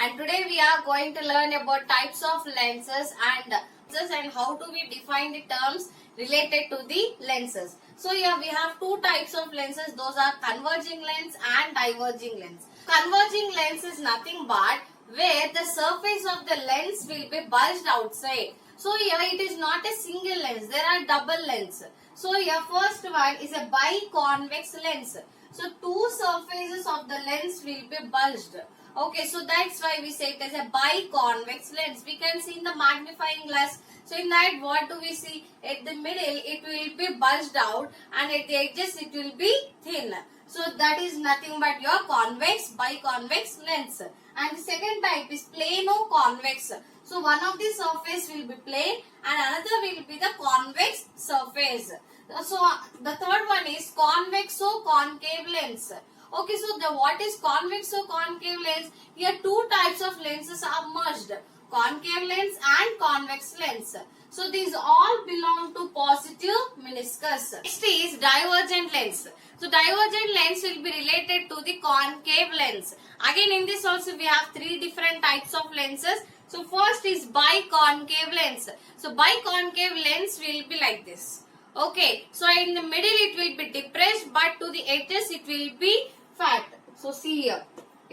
and today we are going to learn about types of lenses and how do we define the terms related to the lenses. So here we have two types of lenses, those are converging lens and diverging lens. Converging lens is nothing but where the surface of the lens will be bulged outside. So here it is not a single lens, there are double lens. So here first one is a biconvex lens. So two surfaces of the lens will be bulged. Okay, so that's why we say it as a biconvex lens. We can see in the magnifying glass. So in that, what do we see? At the middle it will be bulged out and at the edges it will be thin. So that is nothing but your convex biconvex lens. And the second type is plano-convex. So one of the surface will be plane and another will be the convex surface. So the third one is convexo-concave lens. Okay, so what is convexo-concave lens? Here two types of lenses are merged. Concave lens and convex lens. So these all belong to positive meniscus. Next is divergent lens. So divergent lens will be related to the concave lens. Again in this also we have three different types of lenses. So first is biconcave lens. So biconcave lens will be like this. Okay, so in the middle it will be depressed but to the edges it will be fat. So see here,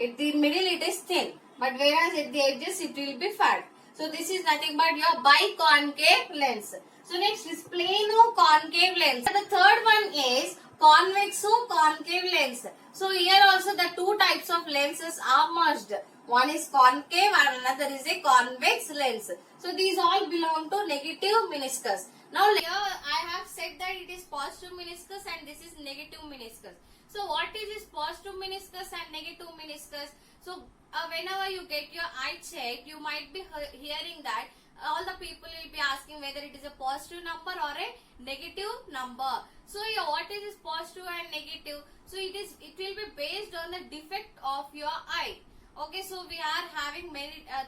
at the middle it is thin but whereas at the edges it will be fat. So this is nothing but your biconcave lens. So next is plano-concave lens. The third one is convexo-concave lens. So here also the two types of lenses are merged. One is concave and another is a convex lens. So these all belong to negative meniscus. Now here I have said that it is positive meniscus and this is negative meniscus. So what is this positive meniscus and negative meniscus? So whenever you get your eye checked, you might be hearing that all the people will be asking whether it is a positive number or a negative number. So here what is this positive and negative? So it will be based on the defect of your eye. Okay, so we are having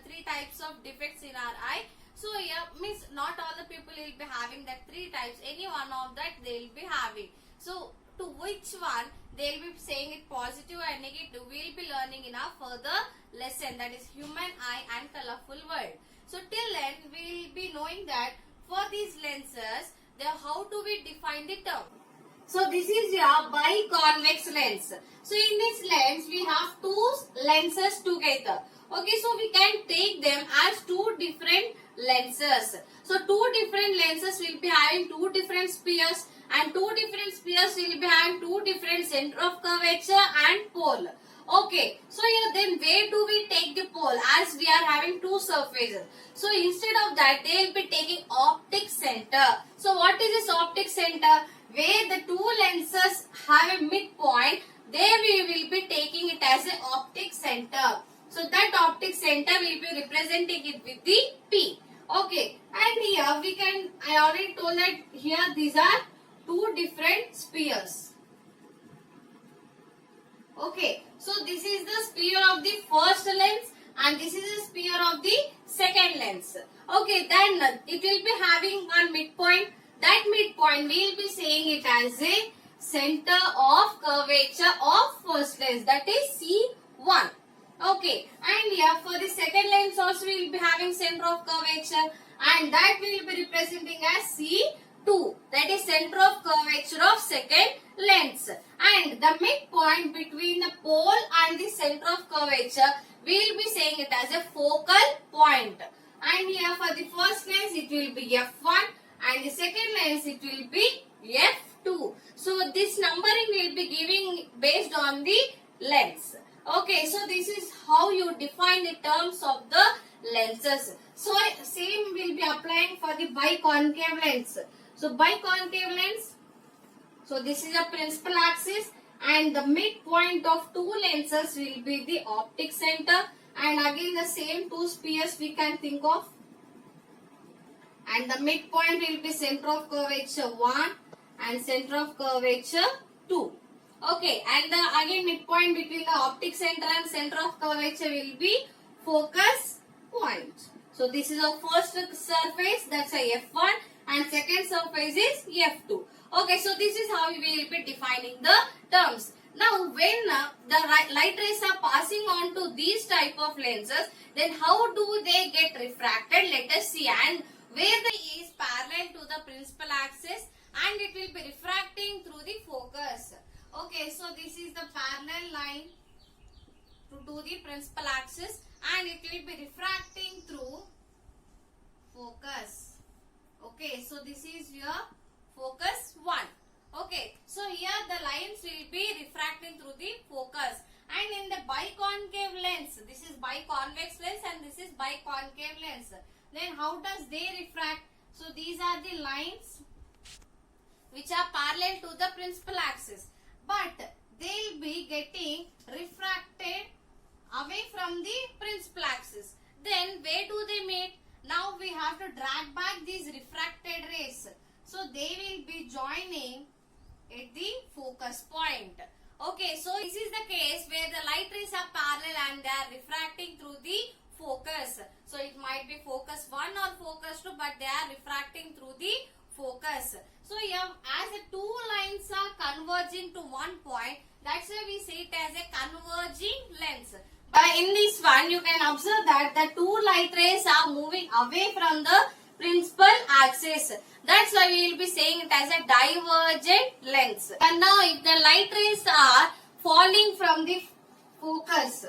three types of defects in our eye. So here means not all the people will be having that three types. Any one of that they will be having. So to which one they will be saying it positive and negative, we will be learning in our further lesson, that is human eye and colorful world. So till then we will be knowing that for these lenses, how do we define the term? So this is your biconvex lens. So in this lens we have two lenses together. Okay, so we can take them as two different lenses. So two different lenses will be having two different spheres and two different spheres will be having two different center of curvature and pole. Okay, so here then where do we take the pole as we are having two surfaces? So instead of that they will be taking optic center. So what is this optic center? Where the two lenses have a midpoint, there we will be taking it as an optic center. So that optic center will be representing it with the P. Okay, and here I already told that here these are two different spheres. Okay, so this is the sphere of the first lens and this is the sphere of the second lens. Okay, then it will be having one midpoint. That midpoint we will be saying it as a center of curvature of first lens, that is C1. Okay, and here for the second lens also we will be having center of curvature and that we will be representing as C2, that is center of curvature of second lens. And the midpoint between the pole and the center of curvature we will be saying it as a focal point. And here for the first lens it will be F1 and the second lens it will be F2. So this numbering will be giving based on the lens. Okay, so this is how you define the terms of the lenses. So same will be applying for the biconcave lens. So biconcave lens, so this is a principal axis and the midpoint of two lenses will be the optic center and again the same two spheres we can think of. And the midpoint will be center of curvature 1 and center of curvature 2. Okay, and the again midpoint between the optic center and center of curvature will be focus point. So this is our first surface, that's a F1 and second surface is F2. Okay, so this is how we will be defining the terms. Now when the light rays are passing on to these type of lenses, then how do they get refracted? Let us see. And where the ray is parallel to the principal axis and it will be refracting through the focus. Okay, so this is the parallel line to the principal axis and it will be refracting through focus. Okay, so this is your focus 1. Okay, so here the lines will be refracting through the focus. And in the biconcave lens, this is biconvex lens and this is biconcave lens. Then how does they refract? So these are the lines which are parallel to the principal axis. But they will be getting refracted away from the principal axis. Then where do they meet? Now we have to drag back these refracted rays. So they will be joining at the focus point. Okay, so this is the case where the light rays are parallel and they are refracting through the focus. So it might be focus 1 or focus 2, but they are refracting through the focus. So here, as the two lines are converging to one point, that's why we say it as a converging lens. But in this one, you can observe that the two light rays are moving away from the principal axis. That's why we will be saying it as a divergent lens. And now if the light rays are falling from the focus,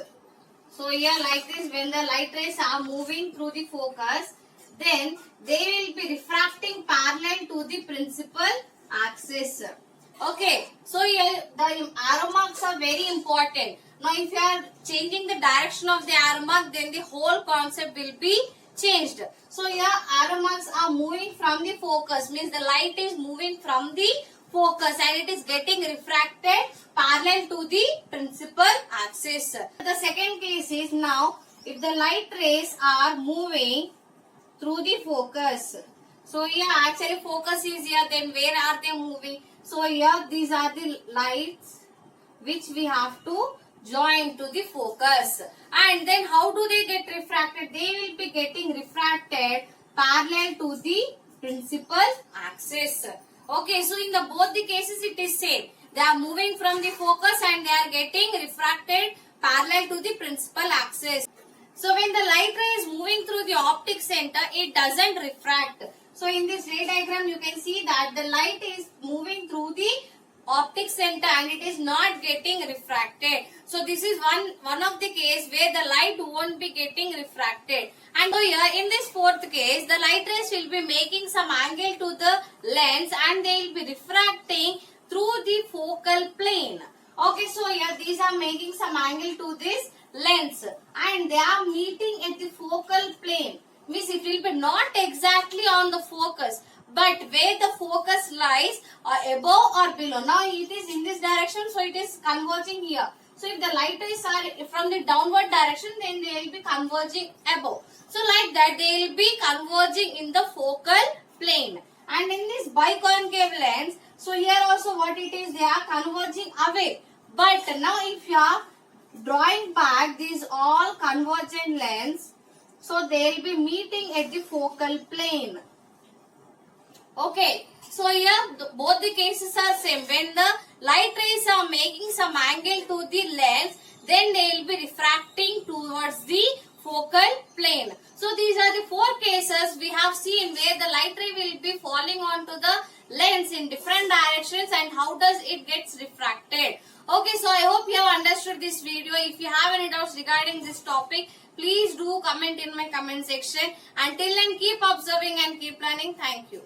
so here like this, when the light rays are moving through the focus, then they will be refracting parallel to the principal axis. Okay, so here the arrow marks are very important. Now if you are changing the direction of the arrow mark, then the whole concept will be changed. So here arrow marks are moving from the focus, means the light is moving from the focus and it is getting refracted parallel to the principal axis. The second case is now if the light rays are moving through the focus. So here actually focus is here, then where are they moving? So here these are the lights which we have to join to the focus. And then how do they get refracted? They will be getting refracted parallel to the principal axis. Okay, so in the both the cases it is same. They are moving from the focus and they are getting refracted parallel to the principal axis. So when the light ray is moving through the optic center, it doesn't refract. So in this ray diagram, you can see that the light is moving through the optic center and it is not getting refracted. So this is one of the case where the light won't be getting refracted. And so here in this fourth case, the light rays will be making some angle to the lens and they will be refracting through the focal plane. Okay, so here these are making some angle to this lens and they are meeting at the focal plane. Means it will be not exactly on the focus, but where the focus lies above or below. Now it is in this direction, so it is converging here. So if the light rays are from the downward direction, then they will be converging above. So like that they will be converging in the focal plane. And in this biconcave lens, so here also what it is, they are converging away. But now if you are drawing back these all convergent lens, so they will be meeting at the focal plane. Okay, so here both the cases are same. When the light rays are making some angle to the lens, then they will be refracting towards the focal plane. So these are the four cases we have seen where the light ray will be falling onto the lens in different directions and how does it gets refracted. Okay, so I hope you have understood this video. If you have any doubts regarding this topic, please do comment in my comment section. Until then, keep observing and keep learning. Thank you.